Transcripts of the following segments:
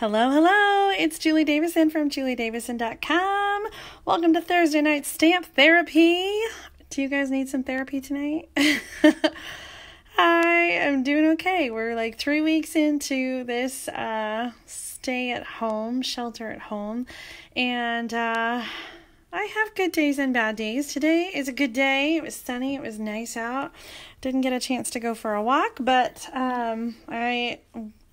Hello, hello, it's Julie Davison from juliedavison.com. Welcome to Thursday Night Stamp Therapy. Do you guys need some therapy tonight? I am doing okay. We're like 3 weeks into this stay at home, shelter at home, and I have good days and bad days. Today is a good day. It was sunny. It was nice out. Didn't get a chance to go for a walk, but I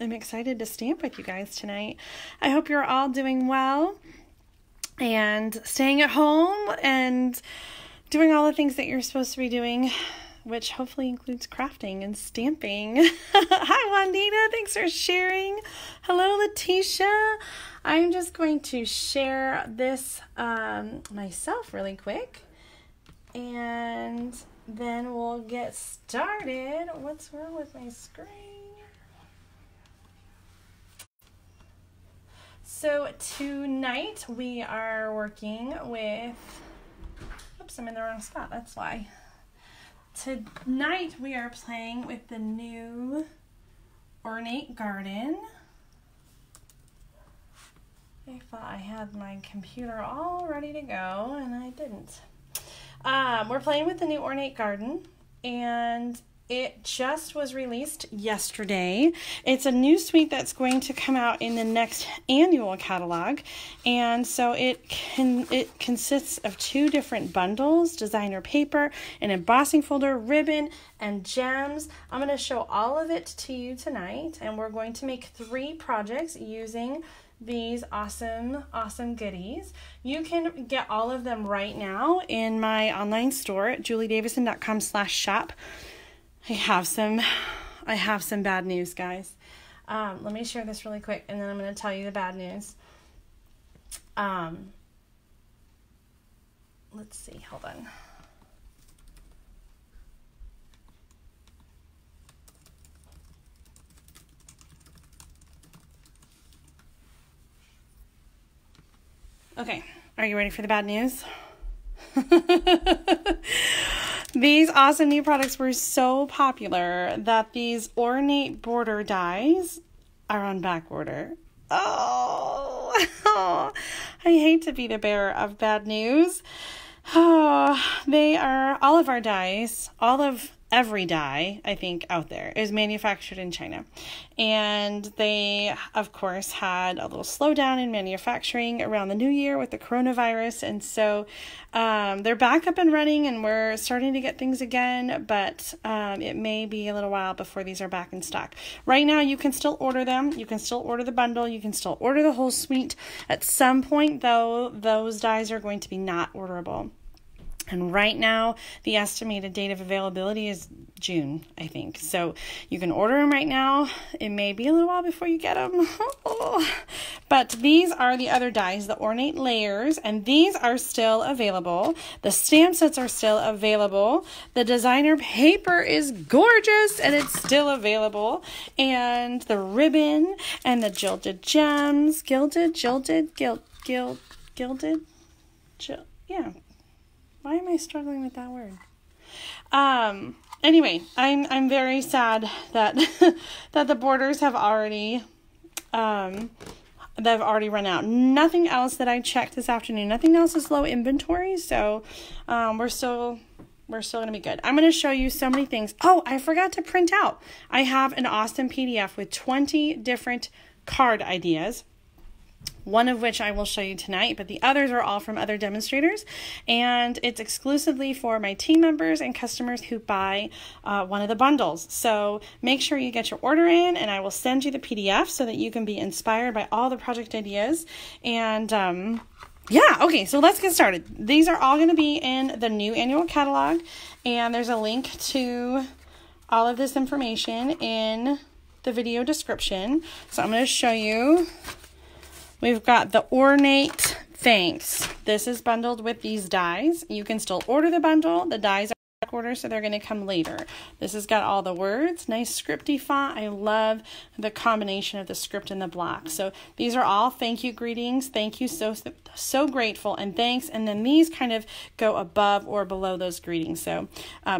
am excited to stamp with you guys tonight. I hope you're all doing well and staying at home and doing all the things that you're supposed to be doing, which hopefully includes crafting and stamping. Hi, Juanita. Thanks for sharing. Hello, Letitia. I'm just going to share this myself really quick, and then we'll get started. What's wrong with my screen? So tonight we are working with, oops, I'm in the wrong spot, that's why. Tonight we are playing with the new Ornate garden. I thought I had my computer all ready to go, and I didn't. We're playing with the new Ornate garden, and it just was released yesterday. It's a new suite that's going to come out in the next annual catalog, and so it consists of 2 different bundles: designer paper, an embossing folder, ribbon, and gems. I'm going to show all of it to you tonight, and we're going to make 3 projects using these awesome goodies. You can get all of them right now in my online store at juliedavison.com/shop. I have some bad news, guys. Let me share this really quick, and then I'm going to tell you the bad news. Let's see, hold on. Okay, are you ready for the bad news? These awesome new products were so popular that these Ornate border dies are on back order. Oh, I hate to be the bearer of bad news. Oh, they are all of our dies, every die, I think, out there is manufactured in China. And they, of course, had a little slowdown in manufacturing around the new year with the coronavirus. And so they're back up and running, and we're starting to get things again, but it may be a little while before these are back in stock. Right now, you can still order them. You can still order the bundle. You can still order the whole suite. At some point, though, those dies are going to be not orderable. And right now, the estimated date of availability is June, I think. So you can order them right now. It may be a little while before you get them. But these are the other dies, the Ornate layers, and these are still available. The stamp sets are still available. The designer paper is gorgeous, and it's still available. And the ribbon and the gilded gems, gilded, yeah. Why am I struggling with that word? Anyway, I'm very sad that that the borders have already run out. Nothing else that I checked this afternoon. Nothing else is low inventory, so we're still gonna be good. I'm gonna show you so many things. Oh, I forgot to print out. I have an awesome PDF with 20 different card ideas, one of which I will show you tonight, but the others are all from other demonstrators, and it's exclusively for my team members and customers who buy one of the bundles. So make sure you get your order in, and I will send you the PDF so that you can be inspired by all the project ideas. And yeah, okay, so let's get started. These are all going to be in the new annual catalog, and there's a link to all of this information in the video description. So I'm going to show you. We've got the Ornate Thanks. This is bundled with these dies. You can still order the bundle. The dies are back order, so they're going to come later. This has got all the words, nice scripty font. I love the combination of the script and the block. So these are all thank you greetings. Thank you, so grateful, and thanks. And then these kind of go above or below those greetings. So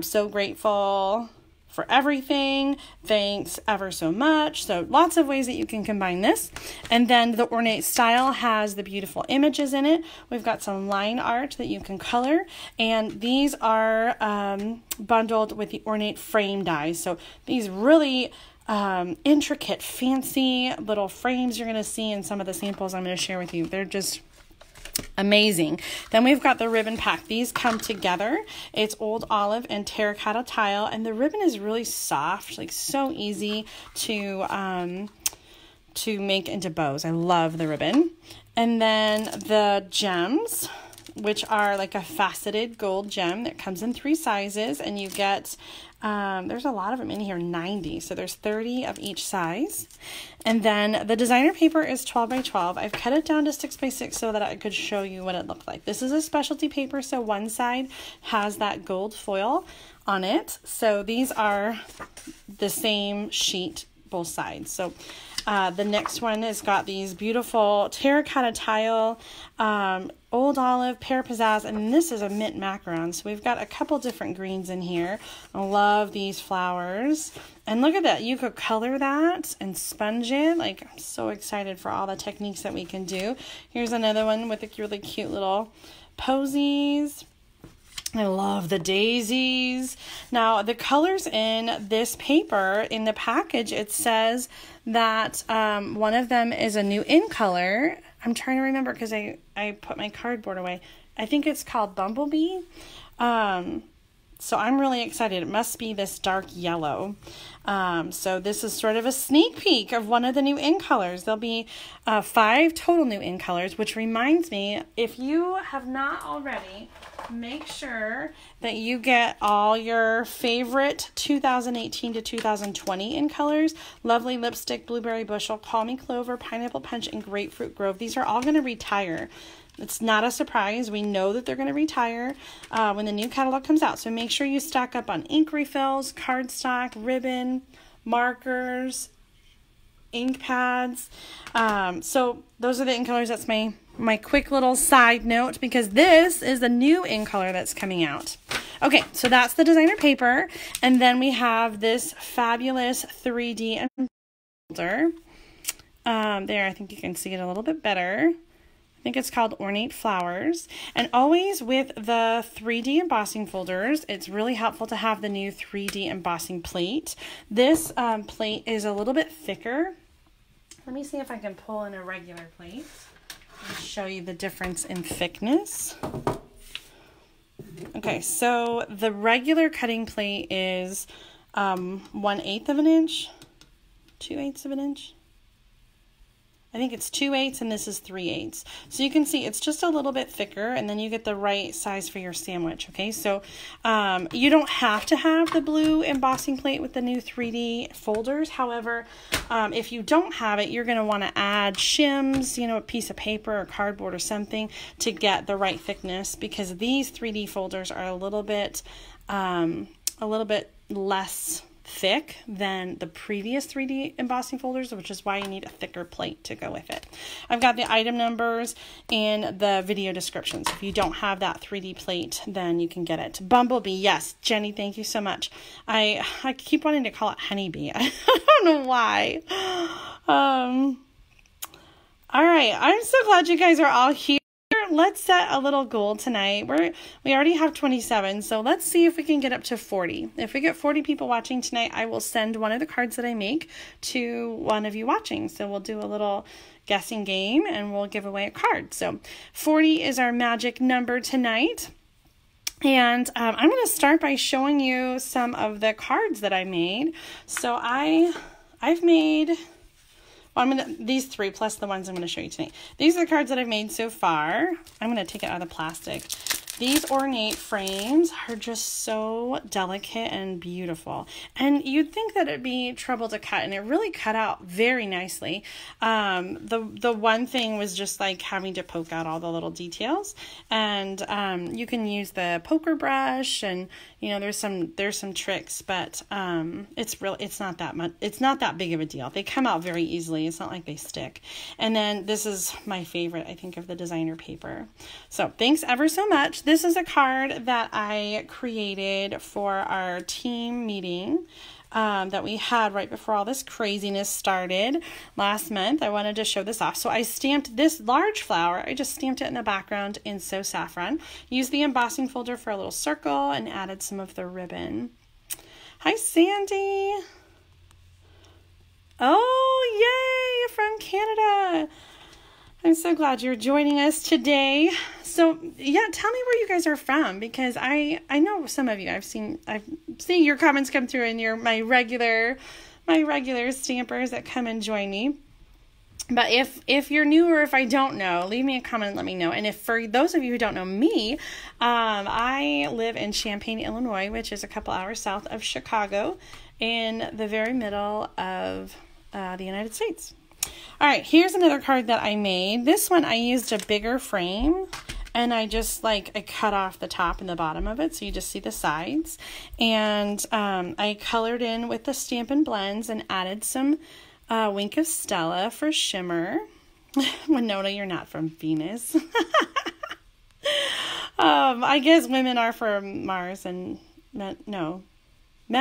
so grateful, for everything. Thanks ever so much. So lots of ways that you can combine this. And then the Ornate style has the beautiful images in it. We've got some line art that you can color, and these are bundled with the Ornate frame dies. So these really intricate, fancy little frames you're going to see in some of the samples I'm going to share with you. They're just amazing. Then we've got the ribbon pack. These come together. It's old olive and terracotta tile, and the ribbon is really soft, like so easy to make into bows. I love the ribbon. And then the gems, which are like a faceted gold gem that comes in 3 sizes, and you get there's a lot of them in here, 90. So there's 30 of each size. And then the designer paper is 12 by 12. I've cut it down to 6 by 6 so that I could show you what it looked like. This is a specialty paper, so one side has that gold foil on it. So these are the same sheet, both sides. So the next one has got these beautiful terracotta tile, old olive, pear, pizzazz, and this is a mint macaron. So we've got a couple different greens in here. I love these flowers. And look at that. You could color that and sponge it. Like, I'm so excited for all the techniques that we can do. Here's another one with a really cute little posies. I love the daisies. Now, the colors in this paper, in the package, it says that one of them is a new in color. I'm trying to remember because I put my cardboard away. I think it's called Bumblebee. So I'm really excited. It must be this dark yellow. So this is sort of a sneak peek of one of the new in colors. There'll be 5 total new in colors, which reminds me, if you have not already, make sure that you get all your favorite 2018 to 2020 in colors. Lovely Lipstick, Blueberry Bushel, Call Me Clover, Pineapple Punch, and Grapefruit Grove. These are all going to retire. It's not a surprise. We know that they're going to retire when the new catalog comes out. So make sure you stock up on ink refills, cardstock, ribbon, markers, ink pads. So those are the ink colors. That's my quick little side note, because this is the new ink color that's coming out. Okay, so that's the designer paper. And then we have this fabulous 3D folder. There, I think you can see it a little bit better. I think it's called Ornate Flowers. And always with the 3D embossing folders, it's really helpful to have the new 3D embossing plate. This plate is a little bit thicker. Let me see if I can pull in a regular plate and show you the difference in thickness. Okay, so the regular cutting plate is 1/8 of an inch, 2/8 of an inch. I think it's 2/8 and this is 3/8. So you can see it's just a little bit thicker, and then you get the right size for your sandwich. Okay, so you don't have to have the blue embossing plate with the new 3D folders. However, if you don't have it, you're going to want to add shims, a piece of paper or cardboard or something to get the right thickness, because these 3D folders are a little bit less thick than the previous 3D embossing folders, which is why you need a thicker plate to go with it. I've got the item numbers and the video descriptions. If you don't have that 3D plate, then you can get it. Bumblebee, yes, Jenny, thank you so much. I keep wanting to call it Honeybee. I don't know why. All right, I'm so glad you guys are all here. Let's set a little goal tonight. We already have 27, so let's see if we can get up to 40. If we get 40 people watching tonight, I will send one of the cards that I make to one of you watching. So we'll do a little guessing game and we'll give away a card. So 40 is our magic number tonight. And I'm going to start by showing you some of the cards that I made. So I've made... these 3 plus the ones I'm going to show you tonight. These are the cards that I've made so far. I'm going to take it out of the plastic. These ornate frames are just so delicate and beautiful. And you'd think that it'd be trouble to cut, and it really cut out very nicely. The one thing was just like having to poke out all the little details. And you can use the poker brush and, You know, there's some tricks, but it's not that much. It's not that big of a deal. They come out very easily. It's not like they stick. And then this is my favorite, I think, of the designer paper. So thanks ever so much. This is a card that I created for our team meeting that we had right before all this craziness started last month. I wanted to show this off. So I stamped this large flower. I just stamped it in the background in So Saffron. Used the embossing folder for a little circle and added some of the ribbon. Hi, Sandy. Oh, yay, from Canada. I'm so glad you're joining us today. So yeah, tell me where you guys are from, because I know some of you. I've seen your comments come through, and my regular stampers that come and join me. But if you're new, or if I don't know, leave me a comment and let me know. And if for those of you who don't know me, I live in Champaign, Illinois, which is a couple hours south of Chicago, in the very middle of the United States. All right, here's another card that I made. This one I used a bigger frame, and I just I cut off the top and the bottom of it, so you just see the sides. And I colored in with the Stampin' blends and added some Wink of Stella for shimmer. Winona, you're not from Venus. I guess women are from Mars and men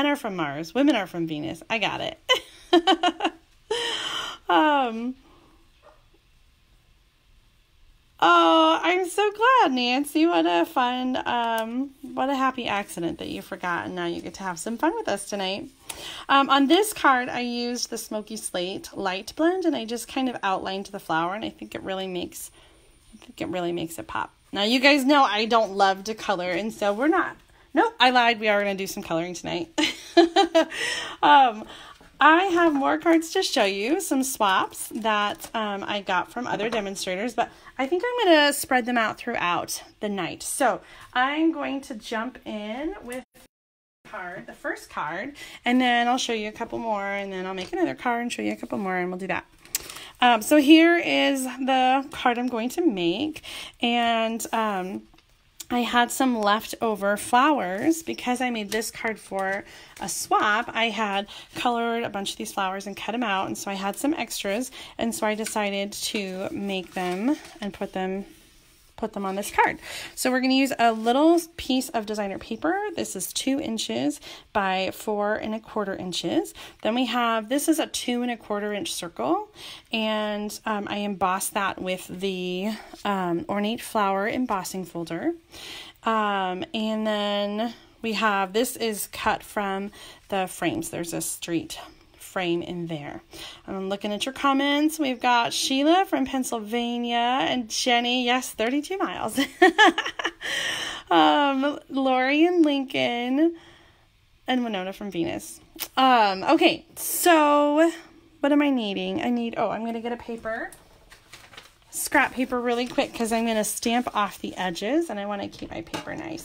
are from Mars. Women are from Venus. I got it. Oh, I'm so glad, Nancy. What a fun, what a happy accident that you forgot, and now you get to have some fun with us tonight. On this card, I used the Smoky Slate light blend, and I just kind of outlined the flower, and I think it really makes it pop. Now, you guys know I don't love to color, and so we're not. Nope, I lied. We are going to do some coloring tonight. I have more cards to show you, some swaps that I got from other demonstrators, but I think I'm going to spread them out throughout the night. So I'm going to jump in with the first card, and then I'll show you a couple more, and then I'll make another card and show you a couple more, and we'll do that. So here is the card I'm going to make, and I had some leftover flowers because I made this card for a swap. I had colored a bunch of these flowers and cut them out, and so I had some extras, and so I decided to make them and put them on this card. So we're going to use a little piece of designer paper. This is 2 inches by 4 1/4 inches. Then we have, this is a 2 1/4 inch circle, and I embossed that with the Ornate flower embossing folder. And then we have, this is cut from the frames. There's a street frame in there. I'm looking at your comments. We've got Sheila from Pennsylvania and Jenny, yes, 32 miles. Lori and Lincoln and Winona from Venus. Okay, so what am I needing? I'm going to get a paper, scrap paper really quick, because I'm going to stamp off the edges and I want to keep my paper nice.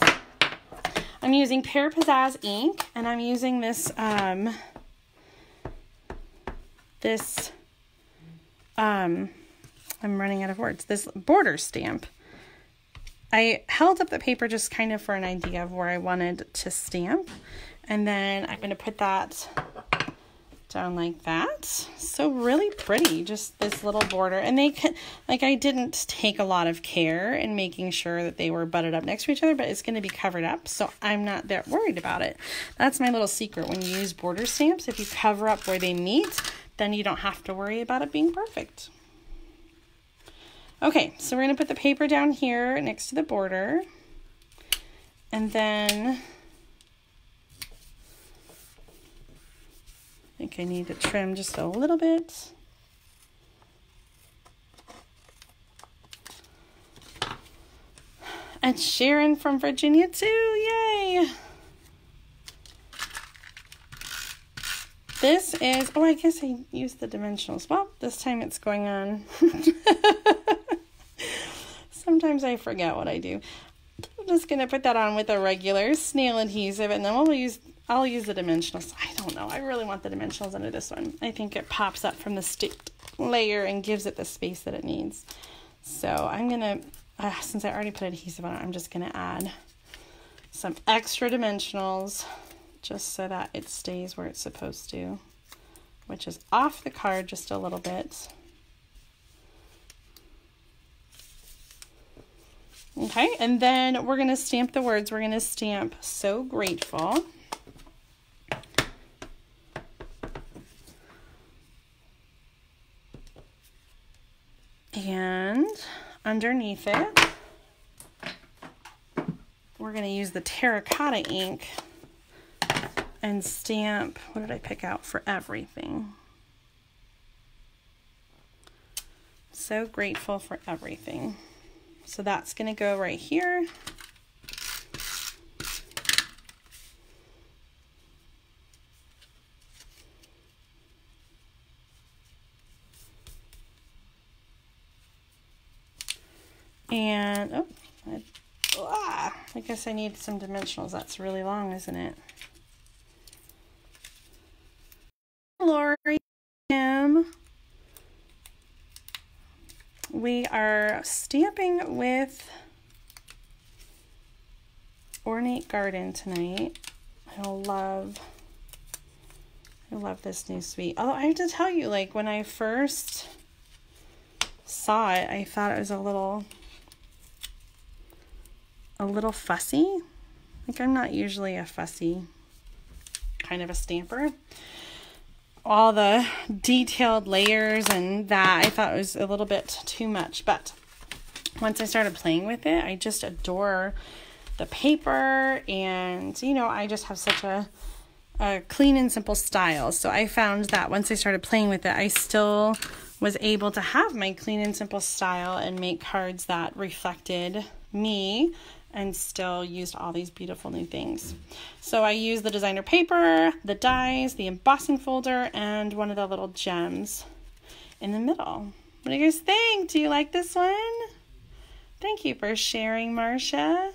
I'm using Pear Pizzazz ink, and I'm using this I'm running out of words, this border stamp. I held up the paper just kind of for an idea of where I wanted to stamp, and then I'm going to put that down like that. So really pretty, just this little border, and they can, I didn't take a lot of care in making sure that they were butted up next to each other, but it's going to be covered up, so I'm not that worried about it. That's my little secret when you use border stamps. If you cover up where they meet, then you don't have to worry about it being perfect. Okay, so we're going to put the paper down here next to the border, and then I think I need to trim just a little bit. And Sharon from Virginia too, yay! This is, I guess I used the dimensionals. Well, this time it's going on. Sometimes I forget what I do. I'm just going to put that on with a regular snail adhesive, and then I'll use the dimensionals. I don't know. I really want the dimensionals under this one. I think it pops up from the stick layer and gives it the space that it needs. So I'm going to, since I already put adhesive on it, I'm just going to add some extra dimensionals just so that it stays where it's supposed to, which is off the card just a little bit. Okay, and then we're going to stamp the words. We're going to stamp "So Grateful." And underneath it, we're going to use the Terracotta ink and stamp, what did I pick out for everything? So grateful for everything. So that's going to go right here. And, oh, I guess I need some dimensionals. That's really long, isn't it? Lori, Kim. We are stamping with Ornate Garden tonight. I love this new suite. Although I have to tell you, like, when I first saw it, I thought it was a little fussy. Like, I'm not usually a fussy kind of a stamper. All the detailed layers and that, I thought it was a little bit too much. But once I started playing with it, I just adore the paper, and you know, I just have such a clean and simple style. So I found that once I started playing with it, I still was able to have my clean and simple style and make cards that reflected me and still used all these beautiful new things. So I used the designer paper, the dies, the embossing folder, and one of the little gems in the middle. What do you guys think? Do you like this one? Thank you for sharing, Marcia.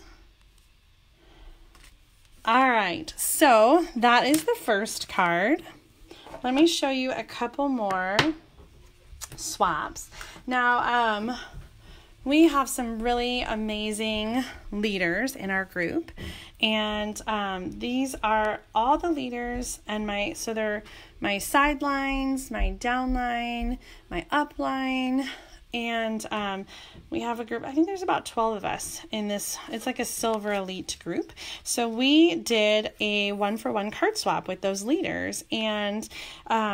All right, so that is the first card. Let me show you a couple more swaps. Now, we have some really amazing leaders in our group, and these are all the leaders, and they're my sidelines, my downline, my upline, and we have a group. I think there's about 12 of us in this. It's like a silver elite group. So we did a 1-for-1 card swap with those leaders, and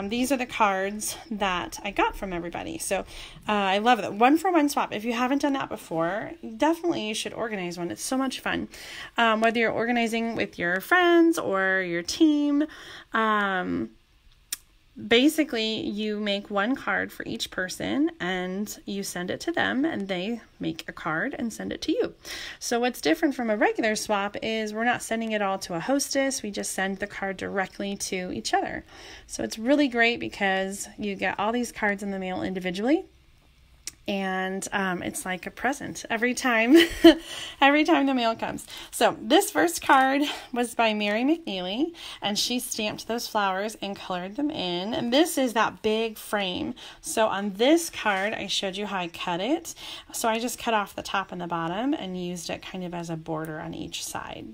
these are the cards that I got from everybody. So I love it. 1-for-1 swap. If you haven't done that before, definitely you should organize one. It's so much fun. Whether you're organizing with your friends or your team, basically, you make one card for each person and you send it to them, and they make a card and send it to you. So what's different from a regular swap is we're not sending it all to a hostess. We just send the card directly to each other. So it's really great because you get all these cards in the mail individually. And it's like a present every time the mail comes. So this first card was by Mary McNeely, and she stamped those flowers and colored them in. And this is that big frame. So on this card, I showed you how I cut it. So I just cut off the top and the bottom and used it kind of as a border on each side.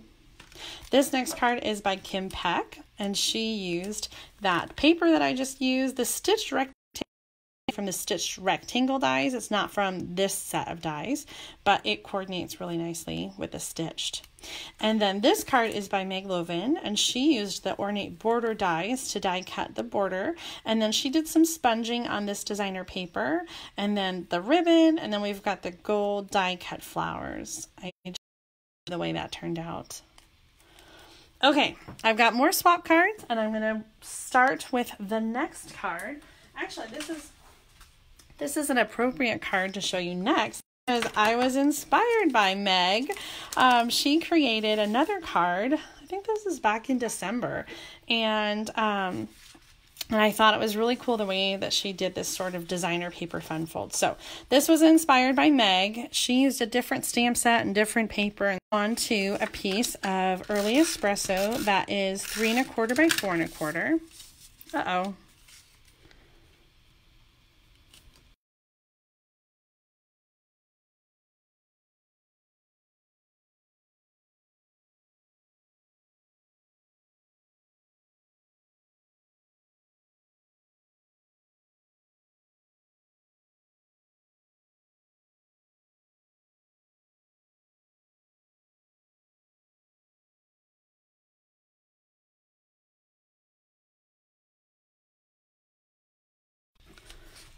This next card is by Kim Peck, and she used that paper that I just used, the stitched rectangle from the stitched rectangle dies. It's not from this set of dies, but it coordinates really nicely with the stitched. And then this card is by Meg Lovin, and she used the Ornate border dies to die cut the border, and then she did some sponging on this designer paper, and then the ribbon, and then we've got the gold die cut flowers. I just love the way that turned out. Okay, I've got more swap cards, and I'm going to start with the next card. Actually, this is an appropriate card to show you next because I was inspired by Meg. She created another card. I think this is back in December. And I thought it was really cool the way that she did this sort of designer paper fun fold. So this was inspired by Meg. She used a different stamp set and different paper and onto a piece of early espresso that is 3 1/4 by 4 1/4. Uh-oh.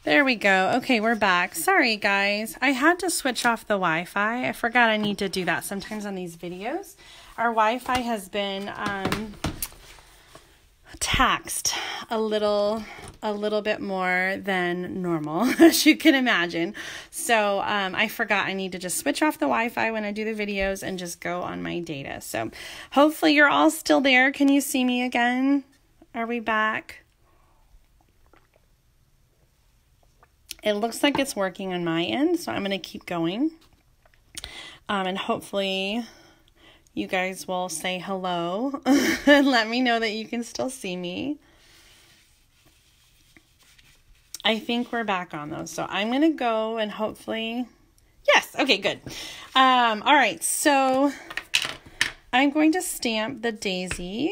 There we go. Okay, we're back. Sorry, guys. I had to switch off the Wi-Fi. I forgot I need to do that sometimes on these videos. Our Wi-Fi has been taxed a little bit more than normal, as you can imagine. So I forgot I need to just switch off the Wi-Fi when I do the videos and just go on my data. So hopefully you're all still there. Can you see me again? Are we back? It looks like it's working on my end, so I'm going to keep going. And hopefully you guys will say hello and let me know that you can still see me. I think we're back on those. So I'm going to go and hopefully... Yes, okay, good. All right, so I'm going to stamp the daisy.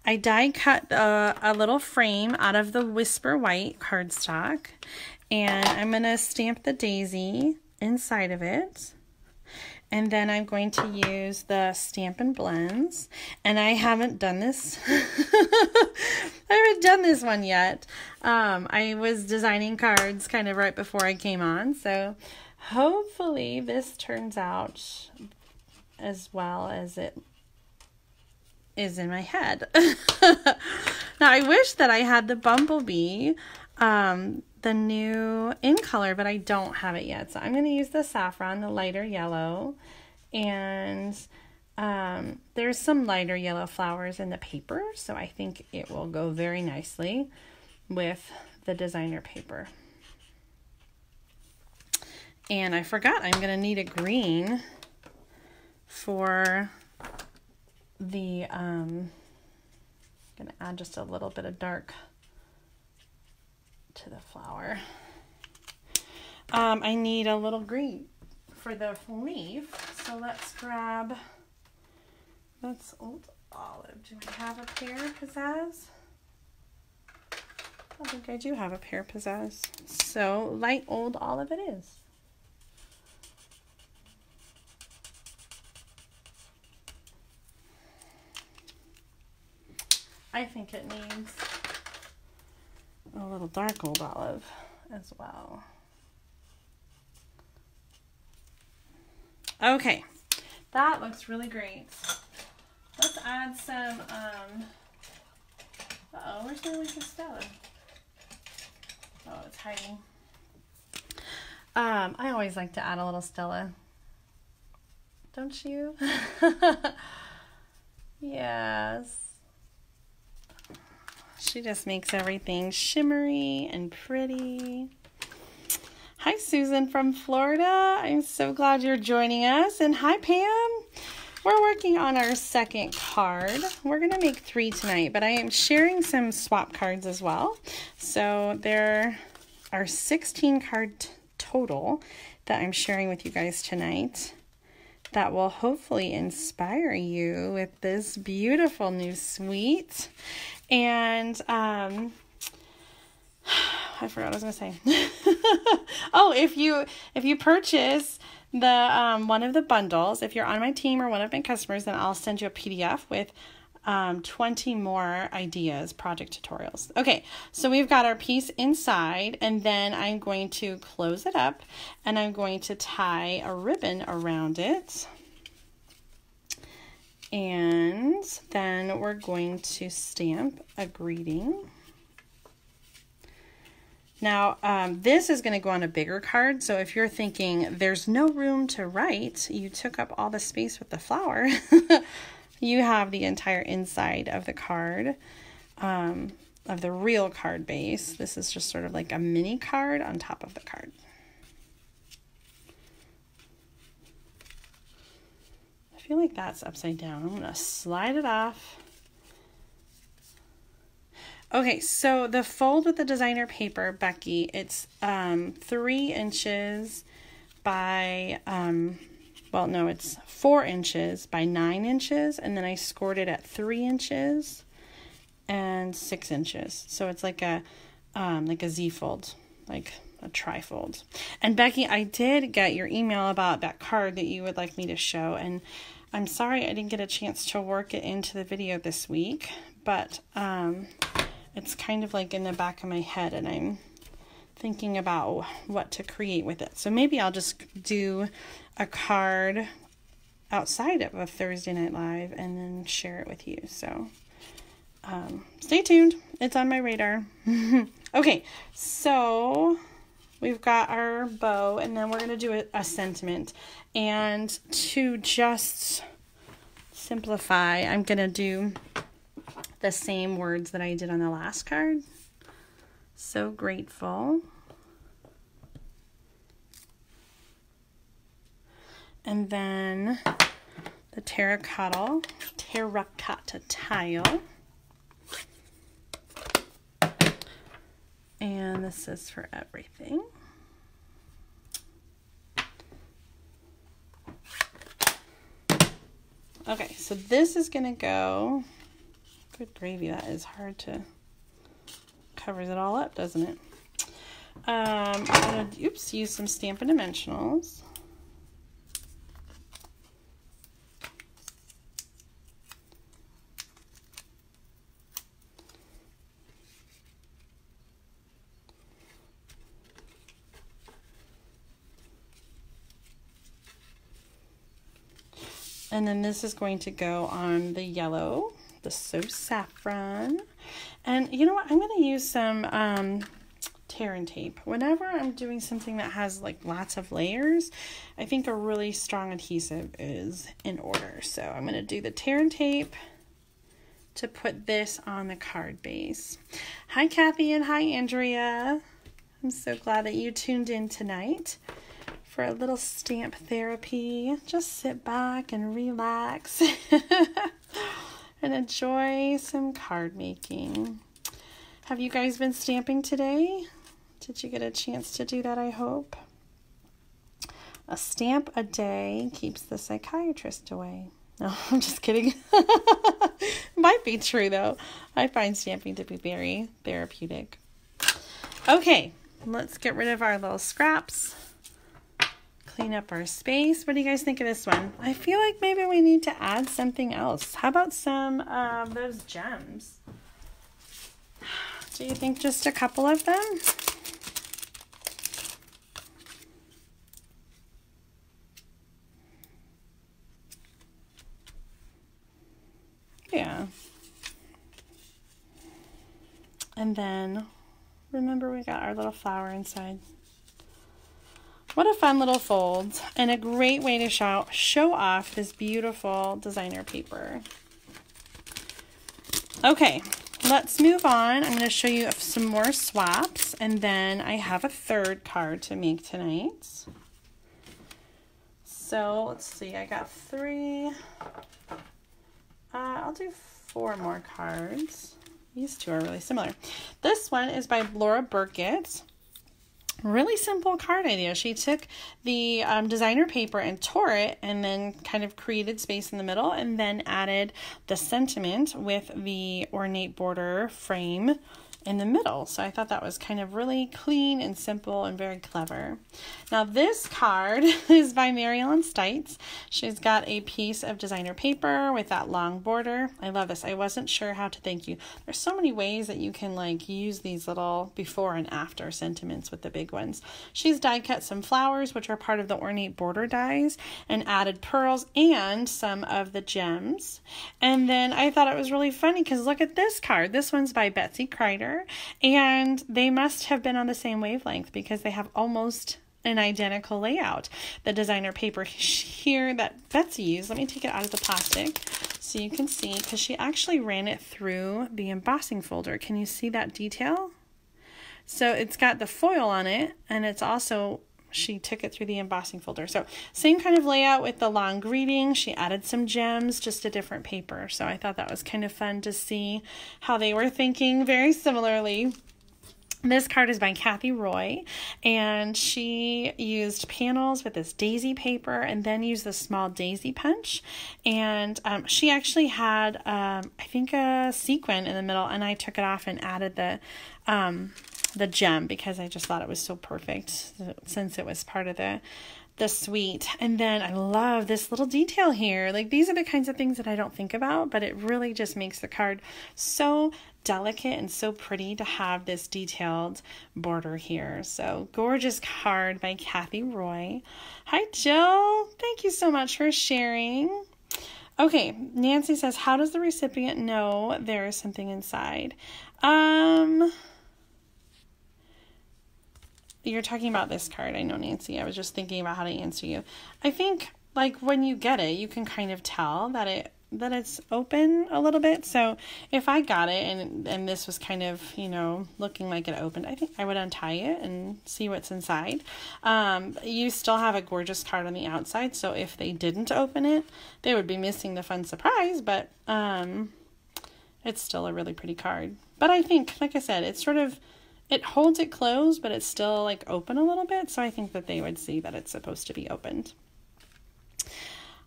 I die cut a little frame out of the Whisper White cardstock. And I'm going to stamp the daisy inside of it. And then I'm going to use the Stampin' Blends. And I haven't done this. I haven't done this one yet. I was designing cards kind of right before I came on. So hopefully this turns out as well as it is in my head. Now I wish that I had the Bumblebee. The new in color, but I don't have it yet. So I'm going to use the saffron, the lighter yellow, and there's some lighter yellow flowers in the paper, so I think it will go very nicely with the designer paper. And I forgot I'm going to need a green for the, I'm going to add just a little bit of dark to the flower. I need a little green for the leaf, so let's grab, that's Old Olive. Do I have a Pear Pizzazz? I think I do have a Pear Pizzazz. So light Old Olive it is. I think it needs a little dark Old Olive as well. Okay, that looks really great. Let's add some, uh-oh, where's my Lincoln Stella? Oh, it's hiding. I always like to add a little Stella. Don't you? Yes. She just makes everything shimmery and pretty. Hi, Susan from Florida. I'm so glad you're joining us. And hi, Pam. We're working on our second card. We're going to make 3 tonight, but I am sharing some swap cards as well. So there are 16 cards total that I'm sharing with you guys tonight that will hopefully inspire you with this beautiful new suite. And I forgot what I was going to say. Oh, if you purchase the one of the bundles, if you're on my team or one of my customers, then I'll send you a PDF with 20 more ideas, project tutorials. Okay, so we've got our piece inside, and then I'm going to close it up, and I'm going to tie a ribbon around it. And then we're going to stamp a greeting. Now, this is going to go on a bigger card, so if you're thinking there's no room to write, you took up all the space with the flower, you have the entire inside of the card, of the real card base. This is just sort of like a mini card on top of the card. I feel like that's upside down. I'm going to slide it off. Okay, so the fold with the designer paper, Becky, it's 3 inches by, well, no, it's 4 inches by 9 inches, and then I scored it at 3 inches and 6 inches. So it's like a Z fold, like a trifold. And Becky, I did get your email about that card that you would like me to show, and I'm sorry I didn't get a chance to work it into the video this week, but it's kind of like in the back of my head, and I'm thinking about what to create with it. So maybe I'll just do a card outside of a Thursday Night Live and then share it with you. So stay tuned. It's on my radar. Okay, so we've got our bow, and then we're going to do a sentiment. And to just simplify, I'm going to do the same words that I did on the last card. So grateful. And then the terracotta tile. And this is for everything. Okay, so this is going to go, good gravy, that is hard to, covers it all up, doesn't it? I'm going to, use some Stampin' Dimensionals. And then this is going to go on the yellow, the So Saffron. And you know what? I'm going to use some tear and tape. Whenever I'm doing something that has like lots of layers, I think a really strong adhesive is in order. So I'm going to do the tear and tape to put this on the card base. Hi, Kathy, and hi, Andrea. I'm so glad that you tuned in tonight for a little stamp therapy. Just sit back and relax and enjoy some card making. Have you guys been stamping today? Did you get a chance to do that, I hope? A stamp a day keeps the psychiatrist away. No, I'm just kidding. Might be true, though. I find stamping to be very therapeutic. Okay, let's get rid of our little scraps. Clean up our space. What do you guys think of this one? I feel like maybe we need to add something else. How about some of those gems? Do you think just a couple of them? Yeah. And then, remember we got our little flower inside. What a fun little fold, and a great way to show off this beautiful designer paper. Okay, let's move on. I'm going to show you some more swaps, and then I have a third card to make tonight. So let's see, I got 3. I'll do 4 more cards. These two are really similar. This one is by Laura Burkett. Really simple card idea. She took the designer paper and tore it and then kind of created space in the middle and then added the sentiment with the ornate border frame in the middle. So I thought that was kind of really clean and simple and very clever. Now this card is by Mary Ellen Stites. She's got a piece of designer paper with that long border. I love this. I wasn't sure how to thank you. There's so many ways that you can like use these little before and after sentiments with the big ones. She's die cut some flowers, which are part of the ornate border dies, and added pearls and some of the gems. And then I thought it was really funny because look at this card. This one's by Betsy Kreider. And they must have been on the same wavelength because they have almost an identical layout. The designer paper here that Betsy used, let me take it out of the plastic so you can see, because she actually ran it through the embossing folder. Can you see that detail? So it's got the foil on it, and it's also, she took it through the embossing folder. So same kind of layout with the long greeting. She added some gems, just a different paper. So I thought that was kind of fun to see how they were thinking very similarly. This card is by Kathy Roy, and she used panels with this daisy paper and then used the small daisy punch. And she actually had, I think, a sequin in the middle, and I took it off and added the gem because I just thought it was so perfect since it was part of the suite. And then I love this little detail here. Like, these are the kinds of things that I don't think about, but it really just makes the card so delicate and so pretty to have this detailed border here. So gorgeous card by Kathy Roy. Hi, Jill. Thank you so much for sharing. Okay, Nancy says, how does the recipient know there is something inside? You're talking about this card. I know, Nancy. I was just thinking about how to answer you. I think, like, when you get it, you can kind of tell that it's open a little bit. So if I got it and this was kind of, you know, looking like it opened, I think I would untie it and see what's inside. You still have a gorgeous card on the outside. So if they didn't open it, they would be missing the fun surprise, but it's still a really pretty card. But I think, like I said, it's sort of, it holds it closed, but it's still like open a little bit. So I think that they would see that it's supposed to be opened.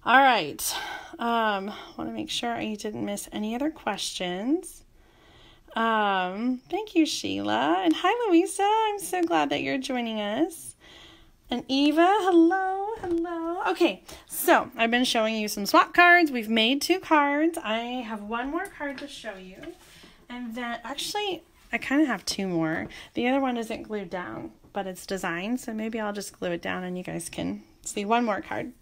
All right. Want to make sure I didn't miss any other questions. Thank you, Sheila. And hi, Louisa. I'm so glad that you're joining us. And Eva, hello, hello. Okay, so I've been showing you some swap cards. We've made 2 cards. I have one more card to show you. And then, actually, I kind of have 2 more. The other one isn't glued down, but it's designed. So maybe I'll just glue it down and you guys can see one more card.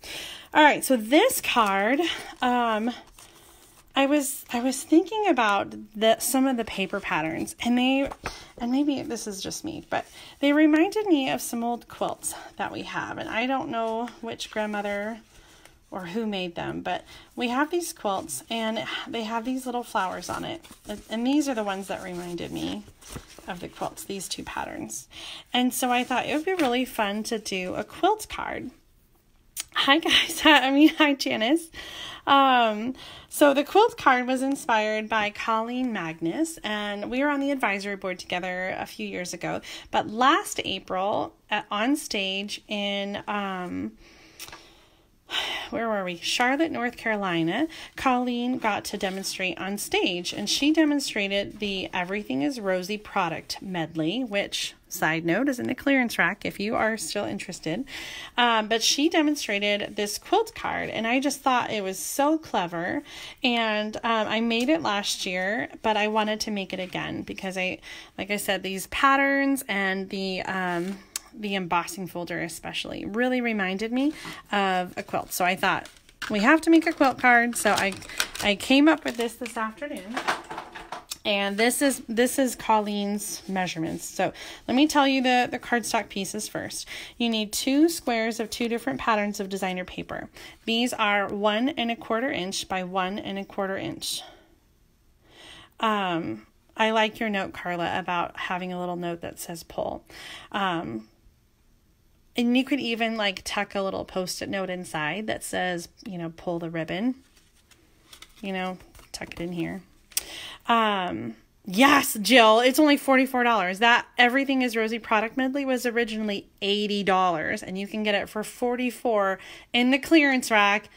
All right, so this card, I was thinking about some of the paper patterns, and maybe this is just me, but they reminded me of some old quilts that we have, and I don't know which grandmother or who made them, but we have these quilts and they have these little flowers on it, and these are the ones that reminded me of the quilts, these 2 patterns. And so I thought it would be really fun to do a quilt card. Hi guys, hi Janice. So the quilt card was inspired by Colleen Magnus, and we were on the advisory board together a few years ago. But last April, on stage in, where were we? Charlotte, North Carolina, Colleen got to demonstrate on stage, and she demonstrated the Everything is Rosy product medley, which, side note, is in the clearance rack if you are still interested. But she demonstrated this quilt card, and I just thought it was so clever. And I made it last year, but I wanted to make it again because like I said, these patterns and the embossing folder especially really reminded me of a quilt. So I thought we have to make a quilt card. So I came up with this afternoon. And this is Colleen's measurements. So let me tell you the cardstock pieces first. You need 2 squares of 2 different patterns of designer paper. These are 1 1/4 inch by 1 1/4 inch. I like your note, Carla, about having a little note that says pull. And you could even like tuck a little Post-it note inside that says, you know, pull the ribbon. You know, tuck it in here. Yes, Jill, it's only $44. That Everything is Rosy product medley was originally $80, and you can get it for $44 in the clearance rack.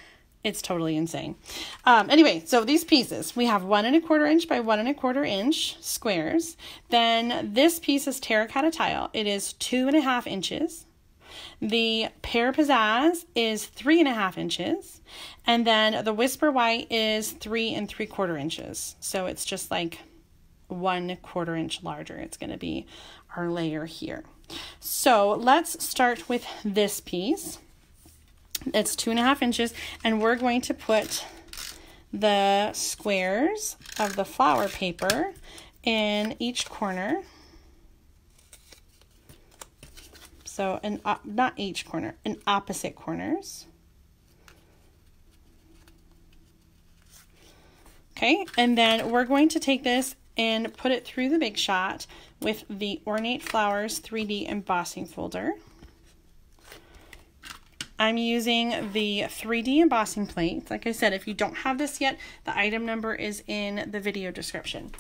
It's totally insane. Anyway, so these pieces, we have 1 1/4 inch by 1 1/4 inch squares. Then this piece is terracotta tile. It is 2.5 inches. The Pear Pizzazz is 3.5 inches. And then the Whisper White is 3 3/4 inches. So it's just like 1/4 inch larger. It's going to be our layer here. So let's start with this piece. It's 2.5 inches, and we're going to put the squares of the flower paper in each corner. So, not each corner, in opposite corners. Okay, and then we're going to take this and put it through the Big Shot with the Ornate Flowers 3D embossing folder. I'm using the 3D embossing plate. Like I said, if you don't have this yet, the item number is in the video description.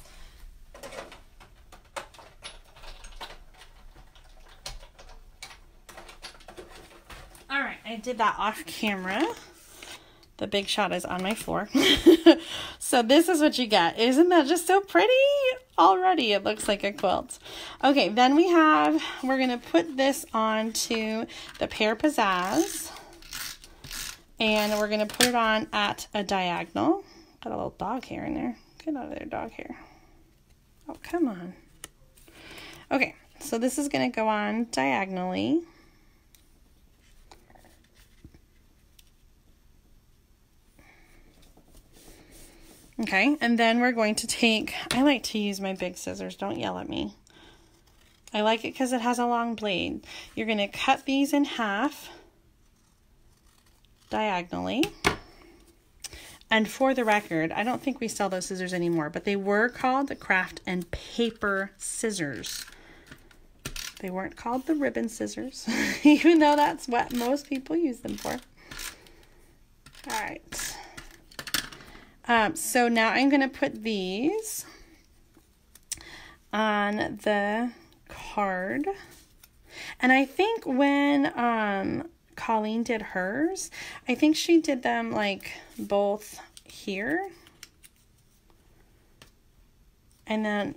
All right, I did that off camera. The Big Shot is on my floor. So this is what you get. Isn't that just so pretty? Already it looks like a quilt. Okay, then we're going to put this onto the Pear Pizzazz. And we're going to put it on at a diagonal. Got a little dog hair in there. Get out of there, dog hair. Oh, come on. Okay, so this is going to go on diagonally. Okay, and then we're going to take, I like to use my big scissors, don't yell at me. I like it because it has a long blade. You're going to cut these in half diagonally. And for the record, I don't think we sell those scissors anymore, but they were called the craft and paper scissors. They weren't called the ribbon scissors, even though that's what most people use them for. All right. So now I'm going to put these on the card. And I think when Colleen did hers, I think she did them like both here and then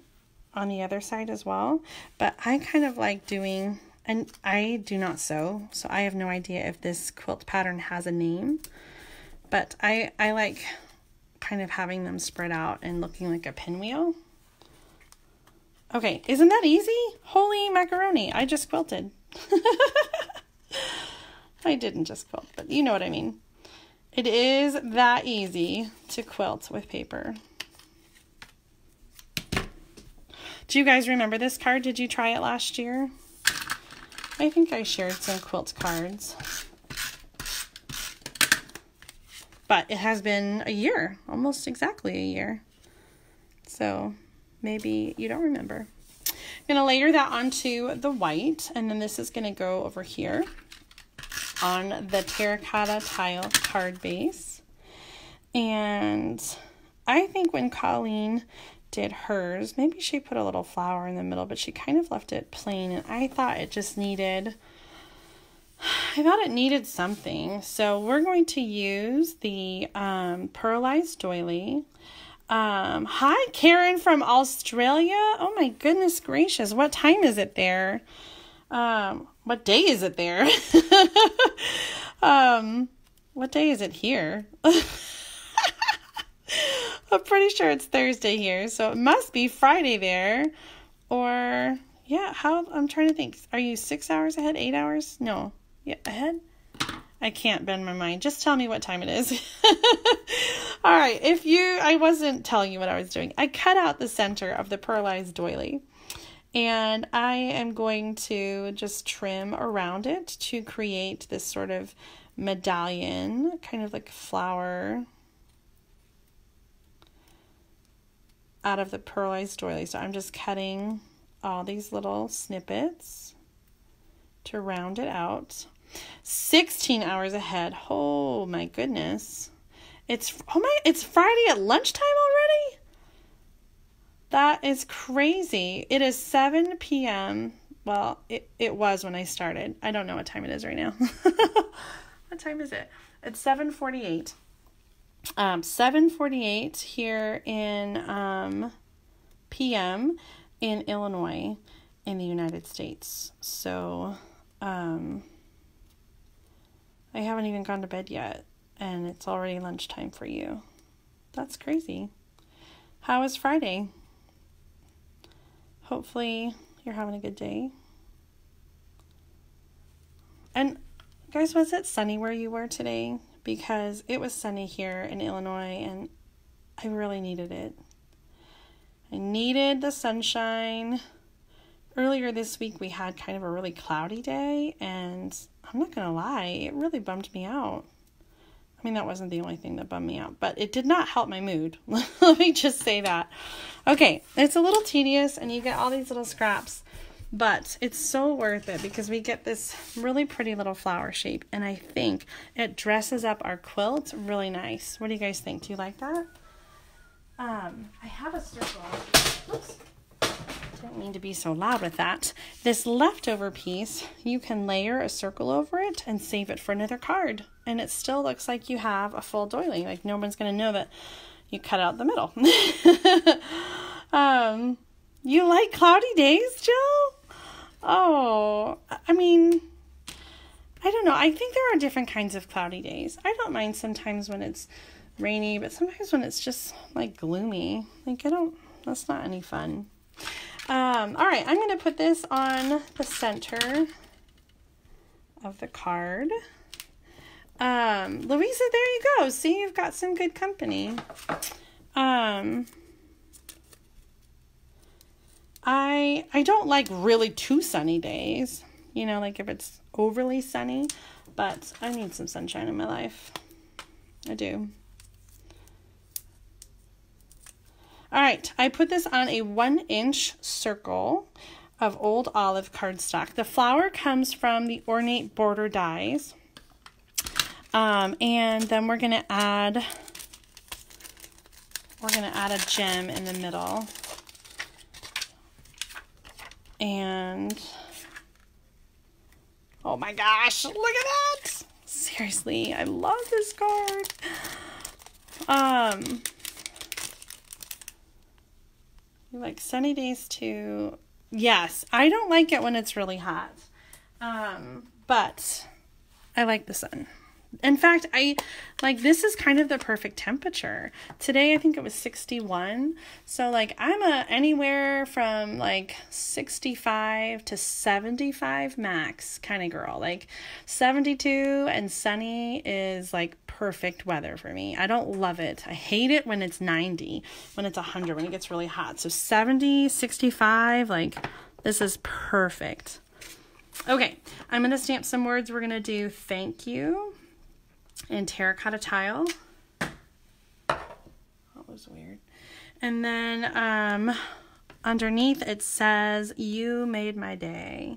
on the other side as well. But I kind of like doing, and I do not sew, so I have no idea if this quilt pattern has a name, but I like kind of having them spread out and looking like a pinwheel. Okay, isn't that easy? Holy macaroni, I just quilted. I didn't just quilt, but you know what I mean. It is that easy to quilt with paper. Do you guys remember this card? Did you try it last year? I think I shared some quilt cards. But it has been a year, almost exactly a year. So maybe you don't remember. I'm going to layer that onto the white, and then this is going to go over here on the terracotta tile card base. And I think when Colleen did hers, maybe she put a little flower in the middle, but she kind of left it plain, and I thought it just needed, something. So we're going to use the pearlized doily. Hi, Karen from Australia. Oh my goodness gracious. What time is it there? What day is it there? What day is it here? I'm pretty sure it's Thursday here, so it must be Friday there. Or, yeah, I'm trying to think. Are you 6 hours ahead? 8 hours? No. Yeah, ahead? I can't bend my mind. Just tell me what time it is. All right, I wasn't telling you what I was doing. I cut out the center of the pearlized doily, and I am going to just trim around it to create this sort of medallion, kind of like flower out of the pearlized doily. So I'm just cutting all these little snippets to round it out. 16 hours ahead. Oh my goodness. It's Friday at lunchtime already? That is crazy. It is 7 p.m. Well, it was when I started. I don't know what time it is right now. What time is it? It's 7:48. 7:48 here in p.m. in Illinois in the United States. So I haven't even gone to bed yet, and it's already lunchtime for you. That's crazy. How is Friday? Hopefully you're having a good day. And guys, was it sunny where you were today? Because it was sunny here in Illinois, and I really needed it. I needed the sunshine. Earlier this week, we had kind of a really cloudy day, and I'm not going to lie, it really bummed me out. I mean, that wasn't the only thing that bummed me out, but it did not help my mood. Let me just say that. Okay, it's a little tedious, and you get all these little scraps, but it's so worth it because we get this really pretty little flower shape, and I think it dresses up our quilt really nice. What do you guys think? Do you like that? I have a circle. Oops. Didn't mean to be so loud with that. This leftover piece, you can layer a circle over it and save it for another card, and it still looks like you have a full doily. Like, no one's going to know that you cut out the middle. You like cloudy days, Jill? Oh, I mean, I don't know. I think there are different kinds of cloudy days. I don't mind sometimes when it's rainy, but sometimes when it's just like gloomy, like that's not any fun. All right, I'm going to put this on the center of the card. Louisa, there you go. See, you've got some good company. I don't like really too sunny days, you know, like if it's overly sunny, but I need some sunshine in my life. I do. All right, I put this on a 1-inch circle of old olive cardstock. The flower comes from the Ornate border dies. And then we're gonna add a gem in the middle. And oh my gosh, look at that! Seriously, I love this card. You like sunny days too? Yes, I don't like it when it's really hot. But I like the sun. In fact, this is kind of the perfect temperature. Today, I think it was 61. So, like, I'm anywhere from, like, 65 to 75 max kind of girl. Like, 72 and sunny is, like, perfect weather for me. I don't love it. I hate it when it's 90, when it's 100, when it gets really hot. So, 70, 65, like, this is perfect. Okay, I'm going to stamp some words. We're going to do thank you in terracotta tile. That was weird. And then underneath it says, you made my day.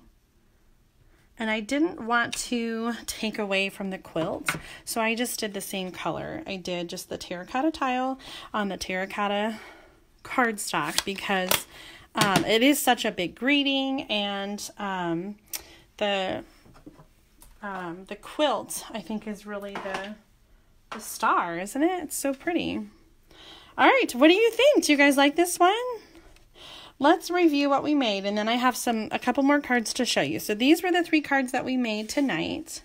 And I didn't want to take away from the quilt, so I just did the same color. I did just the terracotta tile on the terracotta cardstock because it is such a big greeting, and the quilt, I think, is really the star, isn't it? It's so pretty. All right, what do you think? Do you guys like this one? Let's review what we made, and then I have a couple more cards to show you. So these were the 3 cards that we made tonight.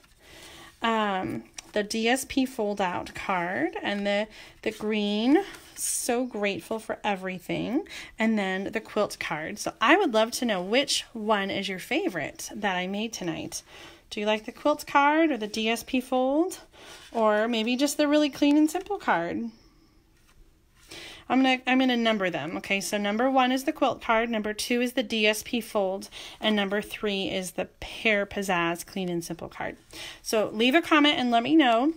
The DSP fold-out card, and the green, so grateful for everything, and then the quilt card. So I would love to know which one is your favorite that I made tonight. Do you like the quilt card or the DSP fold, or maybe just the really clean and simple card? I'm gonna number them. Okay, so number 1 is the quilt card, number 2 is the DSP fold, and number 3 is the Pear Pizzazz clean and simple card. So leave a comment and let me know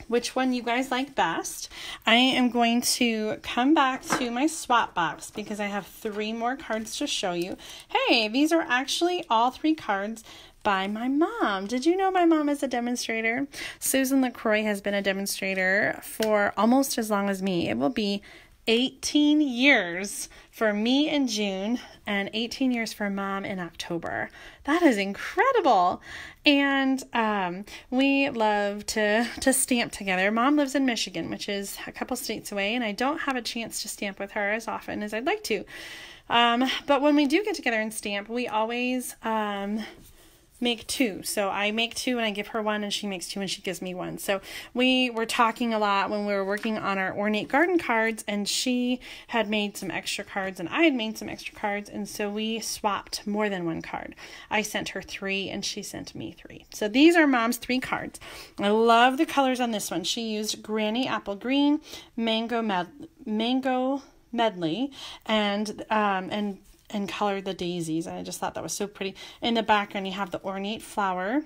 which one you guys like best. I am going to come back to my swap box because I have 3 more cards to show you. Hey, these are actually all 3 cards by my mom. Did you know my mom is a demonstrator? Susan LaCroix has been a demonstrator for almost as long as me. It will be 18 years for me in June and 18 years for Mom in October. That is incredible. And we love to stamp together. Mom lives in Michigan, which is a couple states away, and I don't have a chance to stamp with her as often as I'd like to. But when we do get together and stamp, we always make 2. So I make 2 and I give her 1, and she makes 2 and she gives me 1. So we were talking a lot when we were working on our Ornate garden cards, and she had made some extra cards and I had made some extra cards, and so we swapped more than 1 card. I sent her 3 and she sent me 3. So these are Mom's 3 cards. I love the colors on this one. She used Granny Apple Green, Mango Medley, and colored the daisies, and I just thought that was so pretty. In the background, you have the Ornate flower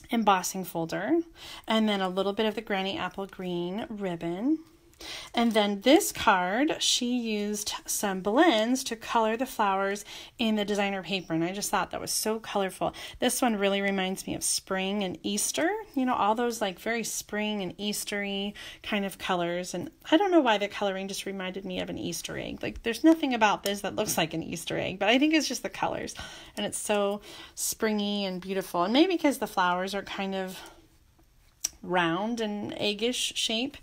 embossing folder, and then a little bit of the Granny Apple Green ribbon. And then this card, she used some blends to color the flowers in the designer paper, and I just thought that was so colorful. This one really reminds me of spring and Easter, you know, all those like very spring and Eastery kind of colors, and I don't know why the coloring just reminded me of an Easter egg. Like, there's nothing about this that looks like an Easter egg, but I think it's just the colors, and it's so springy and beautiful, and maybe because the flowers are kind of round and eggish shape.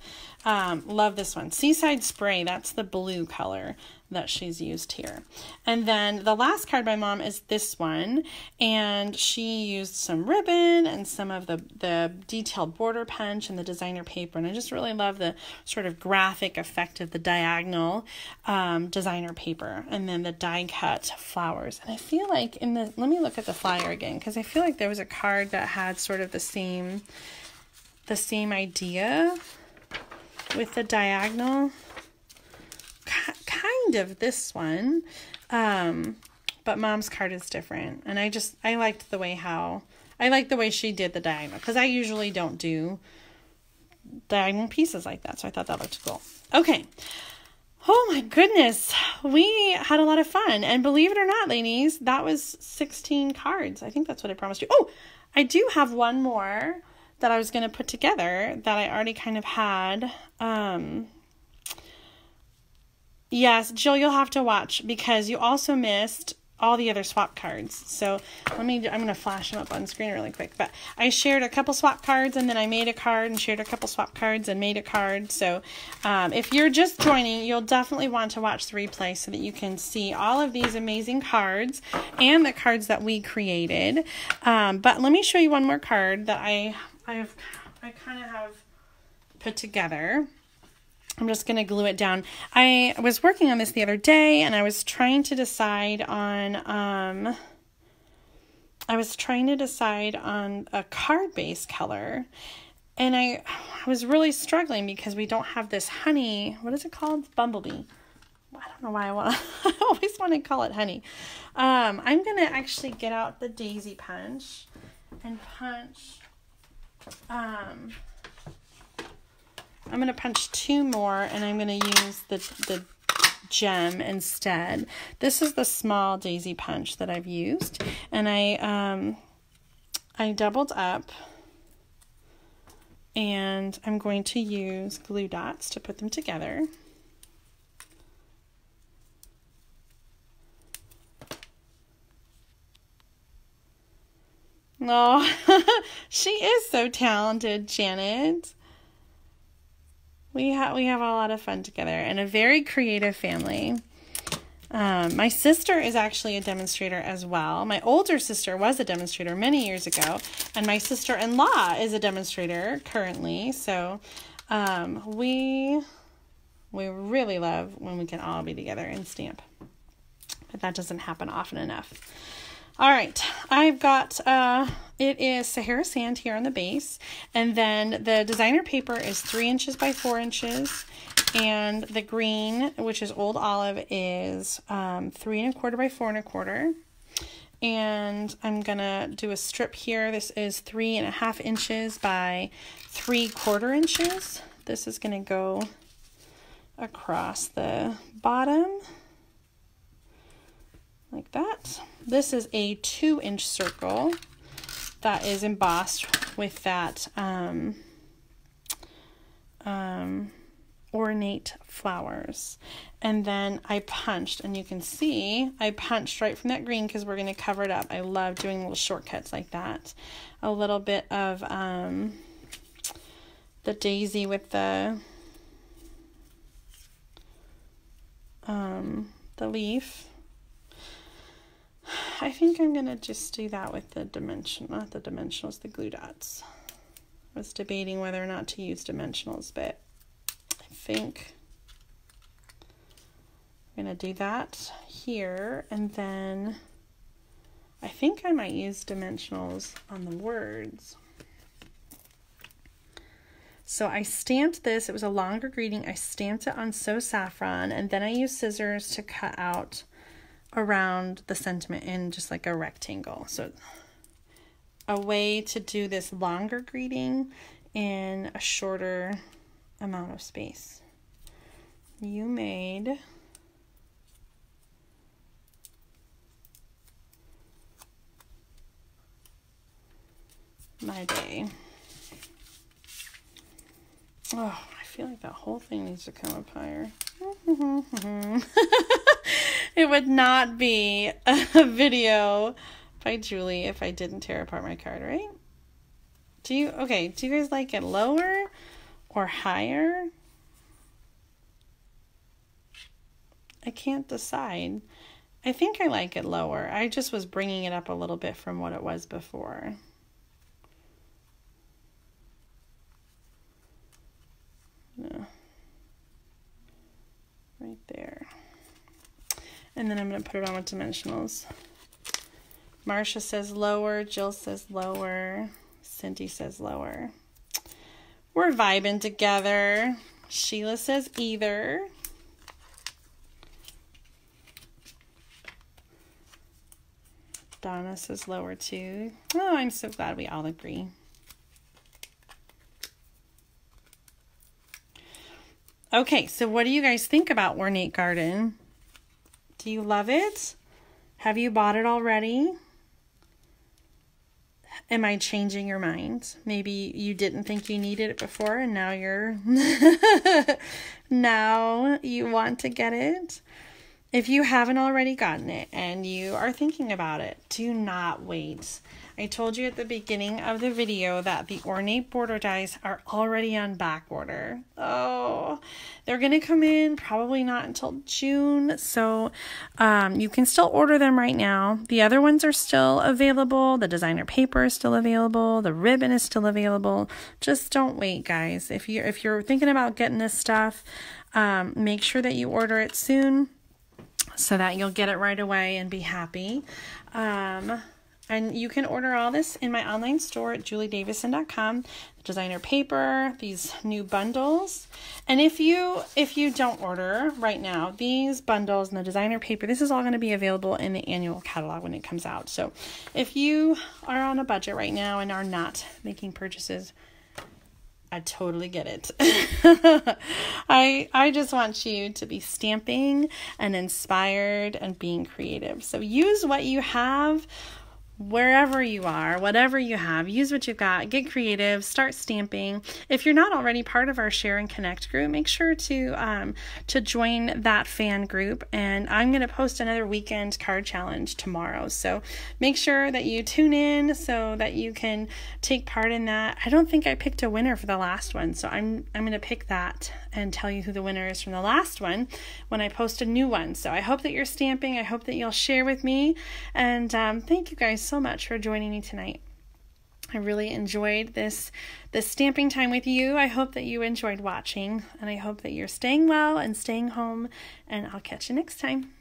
Love this one. Seaside Spray, that's the blue color. that she's used here. And then the last card by Mom is this one, and she used some ribbon and some of the detailed border punch and the designer paper, and I just really love the sort of graphic effect of the diagonal designer paper, and then the die cut flowers. And I feel like let me look at the flyer again, because I feel like there was a card that had sort of the same idea with the diagonal. Kind of this one, but Mom's card is different, and I liked the way she did the diagonal, because I usually don't do diagonal pieces like that, so I thought that looked cool. Okay, oh my goodness, we had a lot of fun, and believe it or not, ladies, that was 16 cards. I think that's what I promised you. Oh, I do have one more that I was going to put together that I already kind of had. Yes, Jill, you'll have to watch, because you also missed all the other swap cards. So I'm going to flash them up on screen really quick. But I shared a couple swap cards, and then I made a card and shared a couple swap cards and made a card. So if you're just joining, you'll definitely want to watch the replay so that you can see all of these amazing cards and the cards that we created. But let me show you one more card that I kind of have put together. I'm just going to glue it down. I was working on this the other day, and I was trying to decide on a card base color, and I was really struggling because we don't have this honey. What is it called? Bumblebee. I don't know why I always want to call it honey. I'm going to actually get out the daisy punch and punch. I'm going to punch two more, and I'm going to use the gem instead. This is the small daisy punch that I've used, and I doubled up, and I'm going to use glue dots to put them together. Oh, she is so talented, Janet. We have a lot of fun together, and a very creative family. My sister is actually a demonstrator as well. My older sister was a demonstrator many years ago, and my sister-in-law is a demonstrator currently. So we really love when we can all be together and stamp, but that doesn't happen often enough. All right, I've got, it is Sahara Sand here on the base, and then the designer paper is 3 inches by 4 inches, and the green, which is Old Olive, is 3 1/4 by 4 1/4, and I'm gonna do a strip here. This is 3 1/2 inches by 3/4 inches. This is gonna go across the bottom, like that. This is a 2-inch circle that is embossed with that ornate flowers. And then I punched, and you can see I punched right from that green because we're going to cover it up. I love doing little shortcuts like that. A little bit of the daisy with the leaf. I think I'm going to just do that with the not the dimensionals, the glue dots. I was debating whether or not to use dimensionals, but I think I'm going to do that here, and then I think I might use dimensionals on the words. So I stamped this. It was a longer greeting. I stamped it on So Saffron, and then I used scissors to cut out around the sentiment in just like a rectangle. So a way to do this longer greeting in a shorter amount of space. You made my day. Oh, I feel like that whole thing needs to come up higher. It would not be a video by Julie if I didn't tear apart my card, right? Do you guys like it lower or higher? I can't decide. I think I like it lower. I just was bringing it up a little bit from what it was before. Yeah. Right there. And then I'm going to put it on with dimensionals. Marcia says lower. Jill says lower. Cindy says lower. We're vibing together. Sheila says either. Donna says lower too. Oh, I'm so glad we all agree. Okay, so what do you guys think about Ornate Garden? Do you love it? Have you bought it already? Am I changing your mind? Maybe you didn't think you needed it before and now you're now you want to get it. If you haven't already gotten it and you are thinking about it, do not wait. I told you at the beginning of the video that the Ornate border dies are already on back order. Oh, they're going to come in probably not until June. So you can still order them right now. The other ones are still available. The designer paper is still available. The ribbon is still available. Just don't wait, guys. If you're thinking about getting this stuff, make sure that you order it soon, so that you'll get it right away and be happy. And you can order all this in my online store at juliedavison.com. Designer paper, these new bundles. And if you don't order right now, these bundles and the designer paper, this is all going to be available in the annual catalog when it comes out. So if you are on a budget right now and are not making purchases, I totally get it. I just want you to be stamping and inspired and being creative. So use what you have wherever you are, whatever you have, use what you've got, get creative, start stamping. If you're not already part of our Share and Connect group, make sure to join that fan group. And I'm going to post another weekend card challenge tomorrow. So make sure that you tune in so that you can take part in that. I don't think I picked a winner for the last one, so I'm going to pick that and tell you who the winner is from the last one when I post a new one. So I hope that you're stamping. I hope that you'll share with me. And thank you guys so much for joining me tonight. I really enjoyed this stamping time with you. I hope that you enjoyed watching, and I hope that you're staying well and staying home, and I'll catch you next time.